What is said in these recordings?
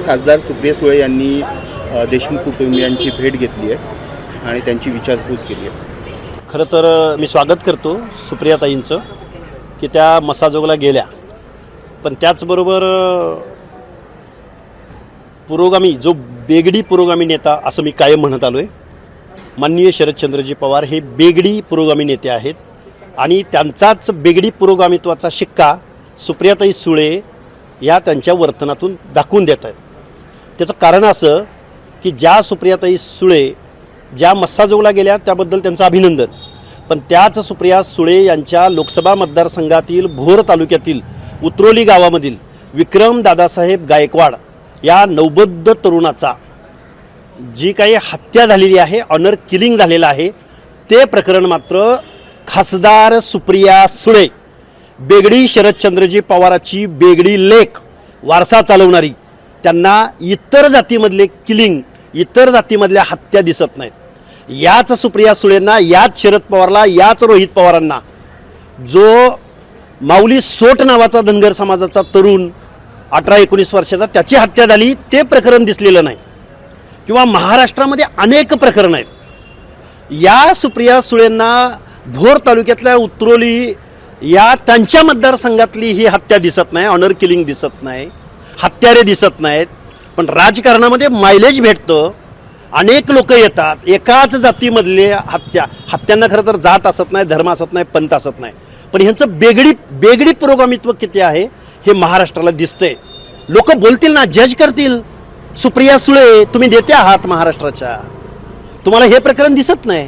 खासदार सुप्रिया सुळे यांनी देशमुख कुटुंबियांची भेट घेतली आहे आणि त्यांची विचारपूस केली आहे। खरं तर मी स्वागत करतो सुप्रियाताईंचं की त्या मसाजोगला गेल्या, पण त्याचबरोबर पुरोगामी जो बेगडी पुरोगामी नेता असं मी कायम म्हणत आलो आहे, माननीय शरदचंद्रजी पवार हे बेगडी पुरोगामी नेते आहेत आणि त्यांचाच बेगडी पुरोगामित्वाचा शिक्का सुप्रियाताई सुळे या त्यांच्या वर्तनातून दाखवून देत आहेत। त्याचं कारण असं की ज्या सुप्रियाताई सुळे ज्या मस्साजोगला गेल्या त्याबद्दल त्यांचं अभिनंदन, पण त्याच सुप्रिया सुळे यांच्या लोकसभा मतदारसंघातील भोर तालुक्यातील उतरोली गावामधील विक्रम दादासाहेब गायकवाड या नवबद्ध तरुणाचा जी काही हत्या झालेली आहे, ऑनर किलिंग झालेलं आहे, ते प्रकरण मात्र खासदार सुप्रिया सुळे बेगडी शरदचंद्रजी पवाराची बेगडी लेक वारसा चालवणारी, त्यांना इतर जातीमधले किलिंग, इतर जातीमधल्या हत्या दिसत नाहीत। याच सुप्रिया सुळेंना, याच शरद पवारला, याच रोहित पवारांना जो माऊली सोट नावाचा धनगर समाजाचा तरुण 18-19 वर्षाचा त्याची हत्या झाली ते प्रकरण दिसलेलं नाही, किंवा महाराष्ट्रामध्ये अनेक प्रकरणं आहेत। या सुप्रिया सुळेंना भोर तालुक्यातल्या उतरोली या त्यांच्या मतदारसंघातली ही हत्या दिसत नाही, ऑनर किलिंग दिसत नाही, हत्यारे दिसत नाहीत। पण राजकारणामध्ये मायलेज भेटतं, अनेक लोक येतात, एकाच जातीमधले हत्यांना खरं तर जात असत नाही, धर्म असत नाही, पंथ असत नाही, पण ह्यांचं बेगडी पुरोगामित्व किती आहे हे महाराष्ट्राला दिसतंय। लोक बोलतील ना, जज करतील, सुप्रिया सुळे तुम्ही नेते आहात महाराष्ट्राच्या, तुम्हाला हे प्रकरण दिसत नाही।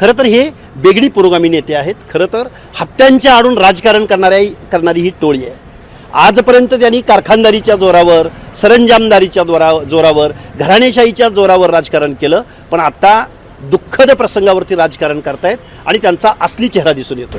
खरं तर हे बेगडी पुरोगामी नेते आहेत, खरं तर हत्यांच्या आडून राजकारण करणारी ही टोळी आहे। आजपर्यंत त्यांनी कारखानदारीच्या जोरावर, सरंजामदारीच्या जोरावर, घराणेशाहीच्या जोरावर राजकारण केलं, पण आता दुःखद प्रसंगावरती राजकारण करतायत आणि त्यांचा असली चेहरा दिसून येतो।